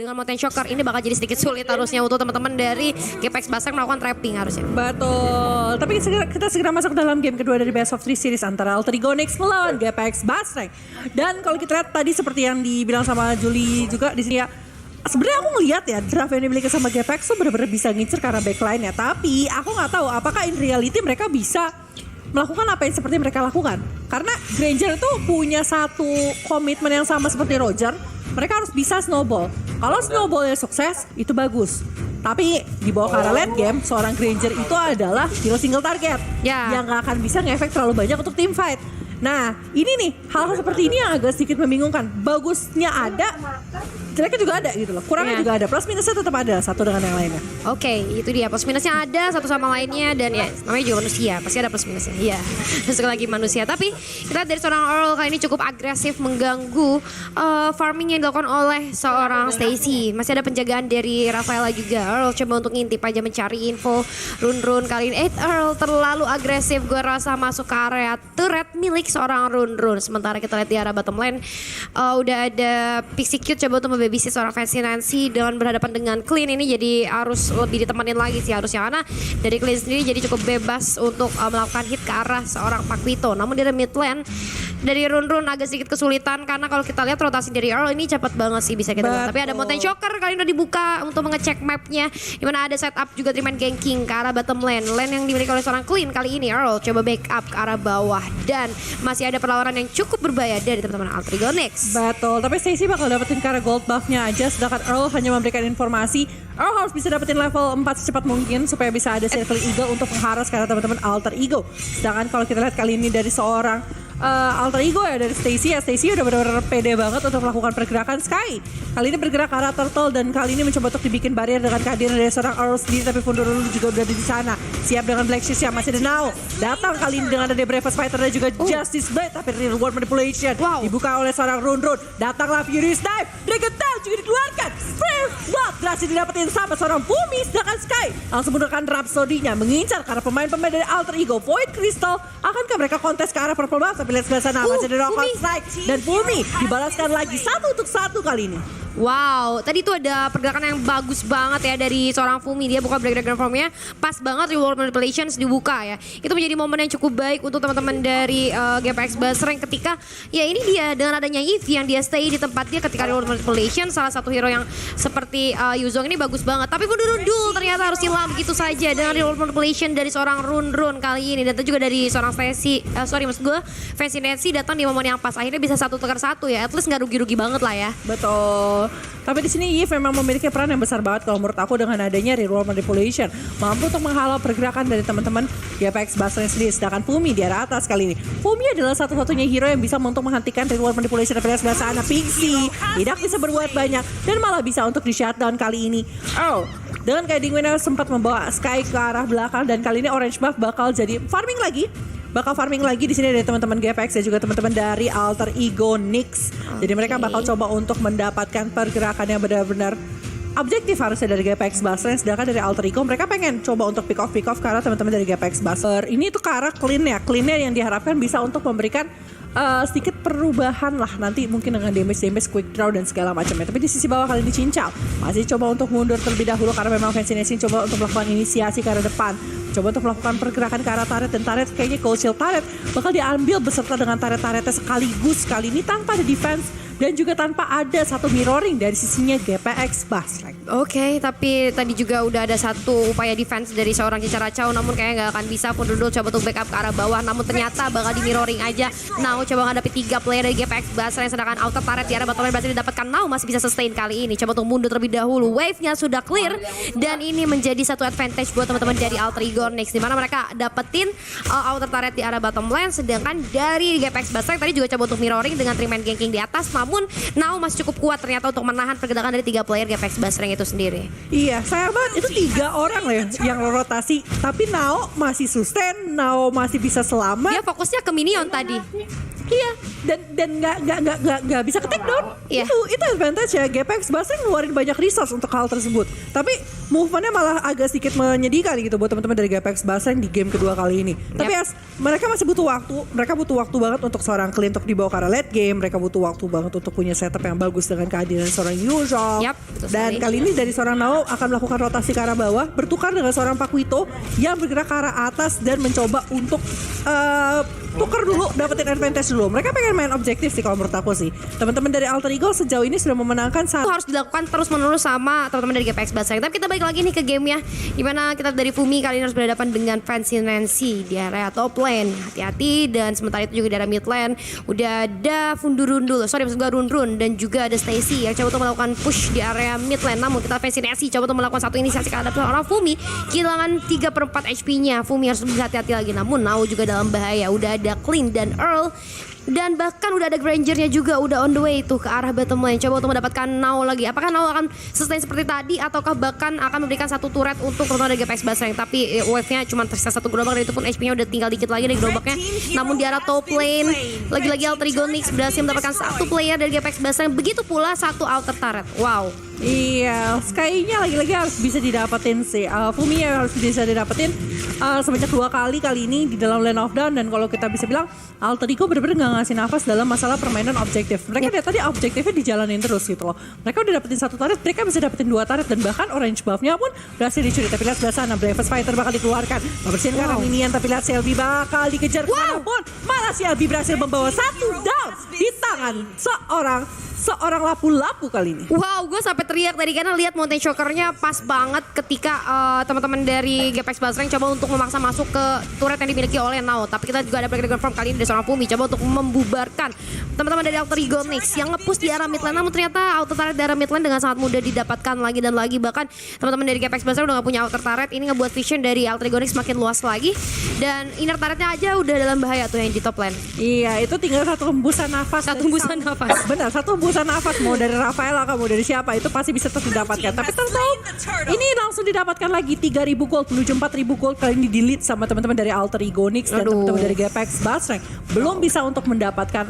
dengan Mountain Shocker ini bakal jadi sedikit sulit harusnya untuk teman-teman dari GPX Basreng melakukan trapping harusnya. Betul. Tapi kita segera masuk dalam game kedua dari Best of 3 Series antara Alter Ego Nyx melawan GPX Basreng. Dan kalau kita lihat tadi seperti yang dibilang sama Julie juga di sini ya. Sebenarnya aku ngeliat ya draft yang dimiliki sama GPX tuh benar-benar bisa ngincer karena backline ya. Tapi aku nggak tahu apakah in reality mereka bisa melakukan apa yang seperti mereka lakukan. Karena Granger itu punya satu komitmen yang sama seperti Roger. Mereka harus bisa snowball. Kalau snowballnya sukses itu bagus. Tapi di bawah ke arah late game, seorang Granger itu adalah hero single target. Yang nggak akan bisa ngefek terlalu banyak untuk team fight. Nah ini nih hal-hal seperti ini yang agak sedikit membingungkan. Bagusnya ada, jeleknya juga ada gitu loh. Kurangnya juga ada, plus minusnya tetap ada satu dengan yang lainnya. Oke, itu dia plus minusnya ada satu sama lainnya dan ya namanya juga manusia, pasti ada plus minusnya. Iya, sekali lagi manusia. Tapi kita lihat dari seorang Earl kali ini cukup agresif mengganggu farming yang dilakukan oleh seorang Stacy. Masih ada penjagaan dari Rafaela juga. Earl coba untuk ngintip aja mencari info run kali ini. Earl terlalu agresif, gue rasa masuk ke area turret milik seorang run. Sementara kita lihat di arah bottom lane udah ada Pixie Cute coba untuk babysit seorang Fancy Nancy dengan berhadapan dengan Clean ini jadi harus lebih ditemanin lagi sih harusnya karena dari Clean sendiri jadi cukup bebas untuk melakukan hit ke arah seorang Paquito. Namun dari mid lane dari Run agak sedikit kesulitan karena kalau kita lihat rotasi dari Earl ini cepat banget sih bisa kita bilang. Tapi ada Mountain Shocker kali ini udah dibuka untuk mengecek mapnya dimana ada setup juga Triman ganking ke arah bottom lane. Lane yang dimiliki oleh seorang Clean kali ini Earl coba backup ke arah bawah dan masih ada perlawanan yang cukup berbahaya dari teman-teman Alter Ego Nyx. Betul, tapi Stacy bakal dapetin ke arah gold buffnya aja sedangkan Earl hanya memberikan informasi Earl harus bisa dapetin level 4 secepat mungkin supaya bisa ada Circle Eagle untuk mengharas karena teman-teman Alter Ego. Sedangkan kalau kita lihat kali ini dari seorang Alter Ego ya dari Stacy ya, Stacy udah benar-benar pede banget untuk melakukan pergerakan Sky. Kali ini bergerak ke arah Turtle dan kali ini mencoba untuk dibikin barrier dengan kehadiran dari seorang Earl sendiri, tapi Fundurulu juga udah di sana. Siap dengan Black Shoes yang masih ada now. Datang kali ini dengan ada Bravest Fighter dan juga Justice Blade, tapi Real World Manipulation dibuka oleh seorang Run. Datanglah Furious Dive, Dragon Tail juga dikeluarkan. Brave Blood berhasil didapetin sama seorang Bumi, sedangkan Sky langsung menggunakan Rhapsody-nya mengincar karena pemain-pemain dari Alter Ego Void Crystal. Akankah mereka kontes ke arah Purple Buff? Tapi lihat sebelah sana masih ada Knockout Strike dan Bumi dibalaskan lagi 1-1 kali ini. Wow, tadi itu ada pergerakan yang bagus banget ya dari seorang Fumi. Dia buka break formnya pas banget, Reward Manipulations dibuka ya. Itu menjadi momen yang cukup baik untuk teman-teman dari GPX Basreng ketika ya ini dia dengan adanya Eve yang dia stay di tempat dia ketika Reward Manipulation, salah satu hero yang seperti Yuzong ini bagus banget. Tapi Fundurundul ternyata harus hilang gitu saja dengan Reward Manipulation dari seorang Run kali ini. Dan juga dari seorang Fancy Nancy datang di momen yang pas akhirnya bisa 1-1 ya. At least nggak rugi-rugi banget lah ya. Betul. Tapi di sini Eve memang memiliki peran yang besar banget kalau menurut aku dengan adanya Reroll Manipulation. Mampu untuk menghalau pergerakan dari teman-teman GPX Basreng sendiri. Sedangkan Fumi di arah atas kali ini. Fumi adalah satu-satunya hero yang bisa untuk menghentikan Reroll Manipulation dari sebelah sana. Pixie tidak bisa berbuat banyak dan malah bisa untuk di shutdown kali ini. Dengan Guiding Wind sempat membawa Sky ke arah belakang dan kali ini Orange Buff bakal jadi farming lagi di sini dari teman-teman GPX dan juga teman-teman dari Alter Ego Nyx. Jadi mereka bakal coba untuk mendapatkan pergerakan yang benar-benar objektif harusnya dari GPX Basreng. Sedangkan dari Alter Ego mereka pengen coba untuk pick off karena teman-teman dari GPX Basreng. Ini tuh ke arah clean-nya yang diharapkan bisa untuk memberikan sedikit perubahan lah nanti mungkin dengan damage quick draw dan segala macamnya. Tapi di sisi bawah kali ini Cincau masih coba untuk mundur terlebih dahulu karena memang Fancy Nancy coba untuk melakukan inisiasi ke arah depan, coba untuk melakukan pergerakan ke arah turret dan turret kayaknya Cold Shield turret bakal diambil beserta dengan turret-turretnya sekaligus kali ini tanpa ada defense dan juga tanpa ada satu mirroring dari sisinya GPX Basreng. Oke, tapi tadi juga udah ada satu upaya defense dari seorang Cica Racau, namun kayaknya nggak akan bisa. Fundurundul coba untuk backup ke arah bawah, namun ternyata bakal di mirroring aja. Now coba menghadapi 3 player dari GPX Basreng, sedangkan outer turret di arah bottom lane berhasil didapatkan. Now masih bisa sustain kali ini. Coba untuk mundur terlebih dahulu. Wave-nya sudah clear dan ini menjadi satu advantage buat teman-teman dari Alter Ego Nyx, di mana mereka dapetin outer turret di arah bottom lane, sedangkan dari GPX Basreng tadi juga coba untuk mirroring dengan Triman ganking di atas, namun Now masih cukup kuat ternyata untuk menahan pergerakan dari 3 player GPX Basreng itu sendiri. Iya, sayang banget itu 3 orang loh yang rotasi, tapi Now masih sustain, Now masih bisa selamat. Dia fokusnya ke minion tadi. Iya, dan nggak bisa ke take down. Iya. Itu advantage ya. GPX Basri ngeluarin banyak resource untuk hal tersebut. Tapi movementnya malah agak sedikit menyedihkan gitu buat teman-teman dari GPX Basri di game kedua kali ini. Tapi mereka masih butuh waktu. Mereka butuh waktu banget untuk seorang Clean untuk dibawa ke arah late game. Mereka butuh waktu banget untuk punya setup yang bagus dengan kehadiran seorang Usual. Dan kali ini dari seorang Nao akan melakukan rotasi ke arah bawah, bertukar dengan seorang Pakuito yang bergerak ke arah atas dan mencoba untuk tuker dulu, dapetin advantage dulu. Mereka pengen main objektif sih kalau menurut aku sih. Teman-teman dari Alter Ego sejauh ini sudah memenangkan itu harus dilakukan terus-menerus sama teman-teman dari GPX Basri. Tapi kita balik lagi nih ke gamenya, dimana kita dari Fumi kali ini harus berhadapan dengan Fancy Nancy di area top lane. Hati-hati, dan sementara itu juga di area mid lane udah ada Fundurundul, maksud gue Run dan juga ada Stacy yang coba untuk melakukan push di area mid lane. Namun kita Fancy Nancy coba untuk melakukan satu inisiasi ke arah orang Fumi, kehilangan 3/4 HP-nya. Fumi harus berhati-hati lagi, namun Nao juga dalam bahaya. Udah ada Clean dan Earl, dan bahkan udah ada Grangernya juga udah on the way tuh ke arah bottom lane, coba untuk mendapatkan Nao lagi. Apakah Nao akan sustain seperti tadi ataukah bahkan akan memberikan satu turret untuk teman-teman dari GPX Basri? Tapi wave-nya cuma tersisa satu gerobak, dan itu pun HP-nya udah tinggal dikit lagi dari gerobaknya. Namun di arah top lane lagi-lagi Alter Ego Nyx berhasil mendapatkan satu player dari GPX Basri, begitu pula satu alter turret. Wow. Iya, Sky-nya lagi-lagi harus bisa didapetin sih. Fumi harus bisa didapetin sebanyak 2 kali ini di dalam lane of down. Dan kalau kita bisa bilang, Alter Ego benar-benar gak ngasih nafas dalam masalah permainan objektif. Mereka dari tadi objektifnya dijalanin terus gitu loh. Mereka udah dapetin 1 turret, mereka bisa dapetin 2 turret, dan bahkan orange buff-nya pun berhasil dicuri. Tapi lihat sebelah sana, Bravest Fighter bakal dikeluarkan, membersihin karena minion. Tapi lihat Shelby bakal dikejar kemanapun. Malah Shelby berhasil membawa 1 down di tangan seorang lapu-lapu kali ini. Wow, gue sampai teriak tadi karena lihat mountain chokernya pas banget ketika teman-teman dari GPX Basri coba untuk memaksa masuk ke turret yang dimiliki oleh Nao. Tapi kita juga ada breakdown form kali ini dari seorang Fumi coba untuk membubarkan teman-teman dari Alter Ego Nyx yang nge-push di arah mid lane. Namun ternyata auto turret di arah mid lane dengan sangat mudah didapatkan lagi dan lagi. Bahkan teman-teman dari GPX Basri udah gak punya auto turret. Ini ngebuat vision dari Alter Ego Nyx makin luas lagi, dan inner turretnya aja udah dalam bahaya tuh yang di top lane. Iya, itu tinggal satu hembusan nafas. Benar, satu hembusan nafas, mau dari Rafaela mau dari siapa, itu pasti bisa tetap didapatkan. Tapi tahu ini langsung didapatkan lagi 3.000 gold menuju 4.000 gold. Kali ini delete sama teman-teman dari Alter Ego Nyx dan teman-teman dari GPX Basri. Belum bisa untuk mendapatkan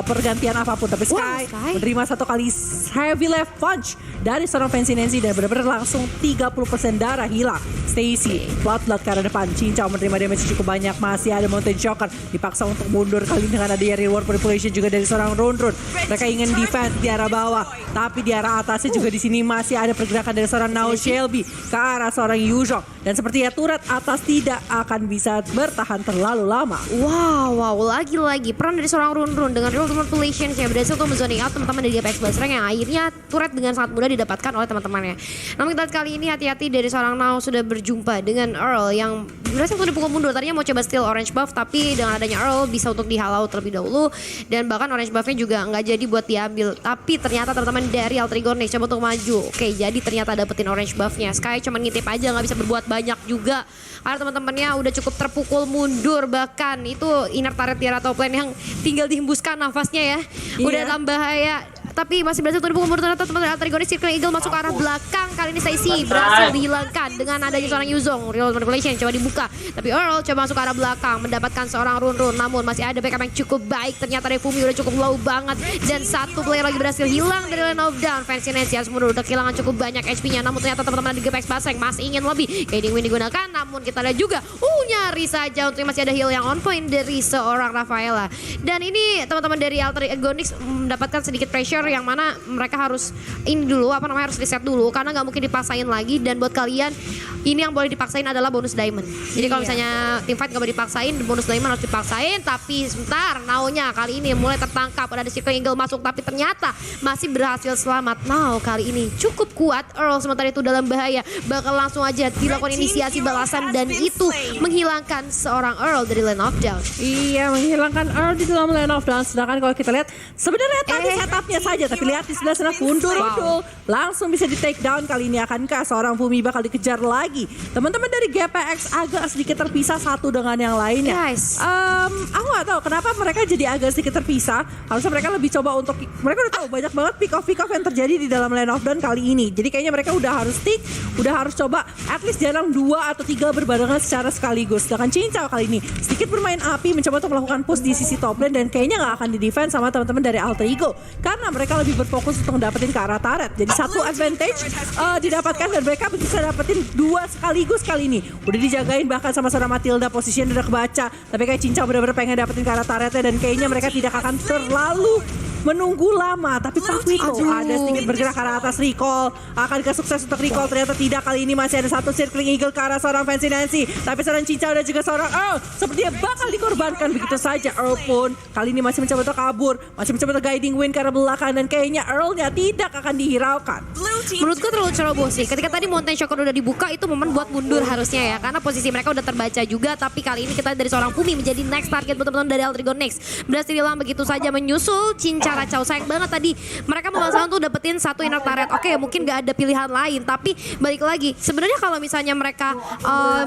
pergantian apapun. Tapi Sky menerima 1 kali heavy left punch dari seorang Fancy Nancy, dan benar-benar langsung 30% darah hilang. Stacy flat ke arah depan, Cincau menerima damage cukup banyak. Masih ada Mountain Choker, dipaksa untuk mundur kali dengan adanya reward manipulation juga dari seorang Run. Mereka ingin defense di arah bawah, tapi di arah atasnya juga di sini masih ada pergerakan dari seorang Nao Shelby ke arah seorang Yuzhong, dan sepertinya turret atas tidak akan bisa bertahan terlalu lama. Wow, lagi-lagi peran dari seorang Run dengan reward manipulation kayak berhasil untuk menzoning out teman-teman dari GPX Basri yang akhirnya turret dengan sangat mudah didapatkan oleh teman-temannya. Namun kita kali ini hati-hati dari seorang Nao sudah berjumpa dengan Earl yang berhasil untuk dipukul mundur. Tadinya mau coba steal orange buff, tapi dengan adanya Earl bisa untuk dihalau terlebih dahulu, dan bahkan orange buffnya juga nggak jadi buat diambil. Tapi ternyata teman-teman dari Alter Ego Nyx coba untuk maju. Oke, jadi ternyata dapetin orange buffnya. Sky cuma ngintip aja, nggak bisa berbuat banyak juga karena teman-temannya udah cukup terpukul mundur. Bahkan itu inner turret di arah top lane yang tinggal dihembuskan nafasnya ya. Udah dalam bahaya. Tapi masih berhasil untuk dipukul mundur. Teman-teman Alter Ego Nyx Circle Eagle masuk ke arah belakang. Kali ini Stacy berhasil dihilangkan dengan adanya seorang Yuzhong. Real manipulation coba dibuka, tapi Earl coba masuk ke arah belakang mendapatkan seorang Run. Namun masih ada backup yang cukup baik. Ternyata dari Fumi udah cukup low banget, dan satu player lagi berhasil hilang dari lane of down. Fancy Nancy harus mundur, udah kehilangan cukup banyak HP-nya. Namun ternyata teman-teman di GPX Basri masih ingin lebih. Guiding Wind digunakan, namun kita lihat juga nyaris saja untuk masih ada heal yang on point dari seorang Rafaela. Dan ini teman-teman dari Alter Ego Nyx mendapatkan sedikit pressure yang mana mereka harus ini dulu harus reset dulu karena nggak mungkin dipaksain lagi. Dan buat kalian ini yang boleh dipaksain adalah bonus diamond. Jadi kalau misalnya teamfight nggak boleh dipaksain, bonus diamond harus dipaksain. Tapi sebentar, Nao-nya kali ini mulai tertangkap, ada Circle Eagle masuk, tapi ternyata masih berhasil selamat. Nao kali ini cukup kuat. Earl sementara itu dalam bahaya, bakal langsung aja dilakukan inisiasi balasan, dan itu menghilangkan seorang Earl dari lane of down. Iya, menghilangkan Earl di dalam lane of down. Sedangkan kalau kita lihat sebenarnya tadi setupnya saja saja. Tapi lihat di sebelah sana Fundurudul langsung bisa di take down. Kali ini akankah seorang Fumi bakal dikejar lagi? Teman-teman dari GPX agak sedikit terpisah satu dengan yang lainnya. Guys. Aku gak tahu kenapa mereka jadi agak sedikit terpisah. Harusnya mereka lebih coba untuk, mereka udah tahu banyak banget pick off yang terjadi di dalam Land of Dawn kali ini. Jadi kayaknya mereka udah harus stick, udah harus coba at least jarang 2 atau 3 berbarengan secara sekaligus. Sedangkan Cincau kali ini sedikit bermain api, mencoba untuk melakukan push di sisi top lane, dan kayaknya gak akan di defense sama teman-teman dari Alter Ego karena mereka lebih berfokus untuk dapetin ke arah turret. Jadi satu advantage didapatkan dan mereka bisa dapetin 2 sekaligus kali ini. Udah dijagain bahkan sama seorang Matilda, posisinya udah kebaca, tapi kayak Cincau benar-benar pengen dapetin ke arah turretnya, dan kayaknya mereka tidak akan terlalu menunggu lama. Tapi Papito ada sedikit bergerak ke arah atas recall. Akankah sukses untuk recall? Ternyata tidak. Kali ini masih ada satu circling eagle ke arah seorang Fancy Nancy, tapi seorang Cincau dan juga seorang Earl sepertinya bakal dikorbankan begitu saja. Earl pun kali ini masih mencoba untuk kabur, masih mencoba untuk guiding win ke arah belakang, dan kayaknya Earl-nya tidak akan dihiraukan. Menurutku terlalu ceroboh sih. Ketika tadi Mountain Shocker udah dibuka, itu momen buat mundur harusnya ya, karena posisi mereka udah terbaca juga. Tapi kali ini kita dari seorang Fumi menjadi next target buat teman-teman dari Alter Ego Next. Berhasil hilang begitu saja menyusul Cincara Chow. Sayang banget tadi mereka memaksakan tuh dapetin satu inner turret. Oke, mungkin gak ada pilihan lain, tapi balik lagi sebenarnya kalau misalnya mereka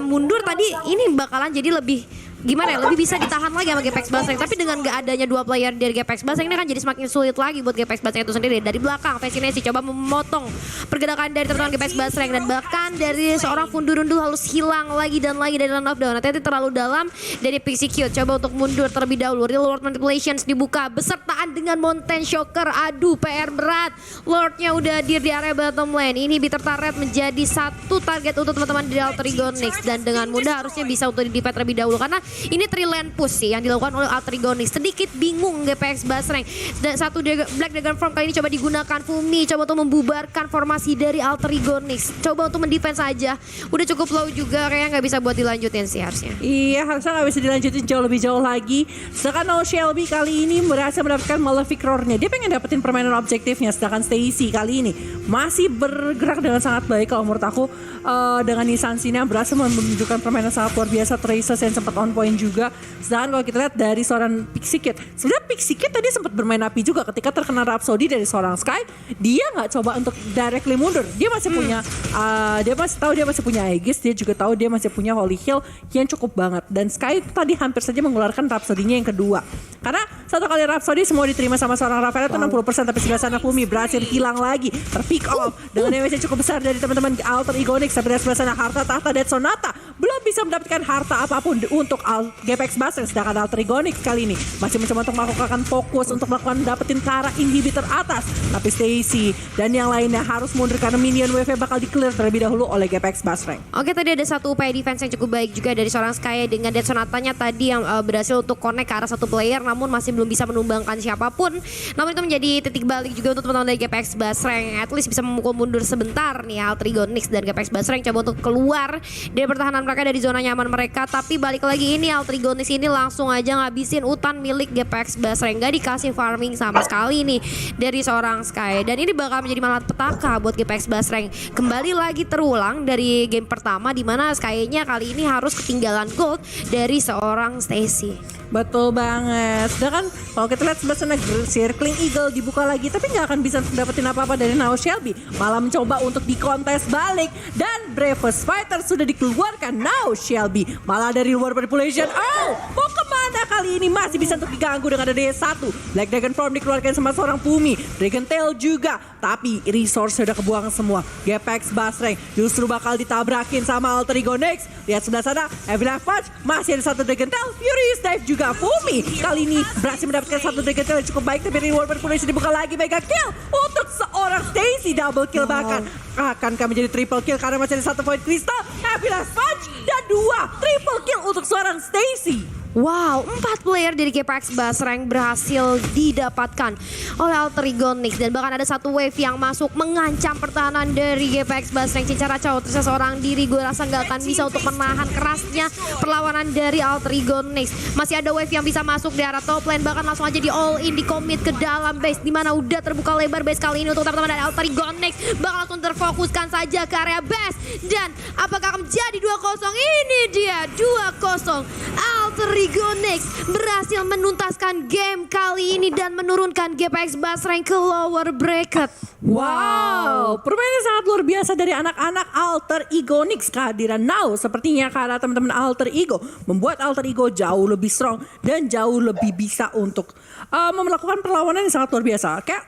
mundur tadi, ini bakalan jadi lebih gimana ya, lebih bisa ditahan lagi sama GPX Basreng. Tapi dengan gak adanya 2 player dari GPX Basreng, ini kan jadi semakin sulit lagi buat GPX Basreng itu sendiri. Dari belakang Fascinasi coba memotong pergerakan dari teman-teman GPX Basreng, dan bahkan dari seorang Fundurudul harus hilang lagi dan lagi dari Land of Dawn. Nanti terlalu dalam dari Pixie Cute coba untuk mundur terlebih dahulu. Real World Manipulations dibuka besertaan dengan Mountain Shocker. Aduh, PR berat. Lordnya udah di area bottom lane. Ini bitter turret menjadi satu target untuk teman-teman di Alter Ego Next, dan dengan mudah harusnya bisa untuk di-defend terlebih dahulu, karena ini 3 lane push sih yang dilakukan oleh Alter Ego Next. Sedikit bingung GPX Basreng. Dan satu Black Dragon Form kali ini coba digunakan Fumi, coba untuk membubarkan formasi dari Alter Ego Next. Coba untuk mendefense saja. Udah cukup low juga, kayaknya nggak bisa buat dilanjutin sih harusnya. Iya, harusnya nggak bisa dilanjutin jauh lebih jauh lagi. Sedangkan No Shelby kali ini berhasil mendapatkan Malefic Roar-nya. Dia pengen dapetin permainan objektifnya. Sedangkan Stacy kali ini masih bergerak dengan sangat baik kalau menurut aku. Dengan Nissan Sina berhasil menunjukkan permainan sangat luar biasa. Tracer yang sempat on point juga. Sedangkan kalau kita lihat dari seorang Pixie Kid, sebenarnya Pixie Kid tadi sempat bermain api juga ketika terkena Rhapsody dari seorang Sky. Dia nggak coba untuk directly mundur. Dia masih punya, dia masih tahu dia masih punya Aegis. Dia juga tahu dia masih punya Holy Heal yang cukup banget. Dan Sky tadi hampir saja mengeluarkan Rhapsody-nya yang kedua. Karena satu kali Rhapsody semua diterima sama seorang Rafael itu 60%, tapi sebelah sana Fumi berhasil hilang lagi, terpick off dengan damage yang cukup besar dari teman-teman Alter Ego Next. Sampai dari sebelah sana harta tahta Dead Sonata belum bisa mendapatkan harta apapun untuk GPX Basreng. Sedangkan Alter Ego Next kali ini masih mencoba untuk melakukan fokus untuk melakukan dapetin ke arah inhibitor atas, tapi Stacy dan yang lainnya harus mundur karena minion wave bakal di-clear terlebih dahulu oleh GPX Basreng. Oke, tadi ada satu upaya defense yang cukup baik juga dari seorang Sky dengan Dead Sonatanya tadi yang berhasil untuk connect ke arah satu player, namun masih belum bisa menumbangkan siapapun. Namun itu menjadi titik balik juga untuk teman-teman dari GPX Basreng. At least bisa memukul mundur sebentar nih Alter Ego Next dan GPX Basreng coba untuk keluar dari pertahanan mereka dari zona nyaman mereka. Tapi balik lagi ini Alter Ego Next ini langsung aja ngabisin hutan milik GPX Basreng. Gak dikasih farming sama sekali nih dari seorang Sky. Dan ini bakal menjadi malapetaka buat GPX Basreng. Kembali lagi terulang dari game pertama di mana Sky-nya kali ini harus ketinggalan gold dari seorang Stacy. Betul banget. Sedangkan kalau kita lihat sebelah sana Circling Eagle dibuka lagi, tapi nggak akan bisa dapetin apa-apa dari Now Shelby. Malah mencoba untuk dikontes balik, dan Bravest Fighter sudah dikeluarkan. Now Shelby malah dari luar manipulation. Oh, mau kemana kali ini? Masih bisa untuk diganggu dengan ada D1. Black Dragon Form dikeluarkan sama seorang Fumi. Dragon Tail juga, tapi resource sudah kebuang semua. GPX Basreng justru bakal ditabrakin sama Alter Ego Next. Lihat sebelah sana, Heavy Life Punch, masih ada satu Dragon Tail. Furious Dive juga Fumi kali ini berhasil mendapatkan satu Dragon Tail yang cukup baik, tapi reward manipulation dibuka lagi. Mega kill untuk seorang Stacy, double kill bahkan. Akankah menjadi triple kill karena masih ada satu point crystal, Heavy Life Punch, dan 2 triple kill untuk seorang Stacy. Wow, 4 player dari GPX Basreng berhasil didapatkan oleh Alter Ego Next. Dan bahkan ada satu wave yang masuk mengancam pertahanan dari GPX Basreng. Cincara Chow tersisa seorang diri, gue rasa gak akan bisa untuk menahan kerasnya perlawanan dari Alter Ego Next. Masih ada wave yang bisa masuk di arah top lane, bahkan langsung aja di all in, di commit ke dalam base, dimana udah terbuka lebar base kali ini untuk teman-teman dari Alter Ego Next. Bakal langsung terfokuskan saja ke area base. Dan apakah akan menjadi 2-0? Ini dia 2-0 Alter Ego Nyx berhasil menuntaskan game kali ini dan menurunkan GPX Basreng ke lower bracket. Wow, permainan sangat luar biasa dari anak-anak Alter Ego Nyx. Kehadiran Now sepertinya karena teman-teman Alter Ego membuat Alter Ego jauh lebih strong dan jauh lebih bisa untuk melakukan perlawanan yang sangat luar biasa. Kayak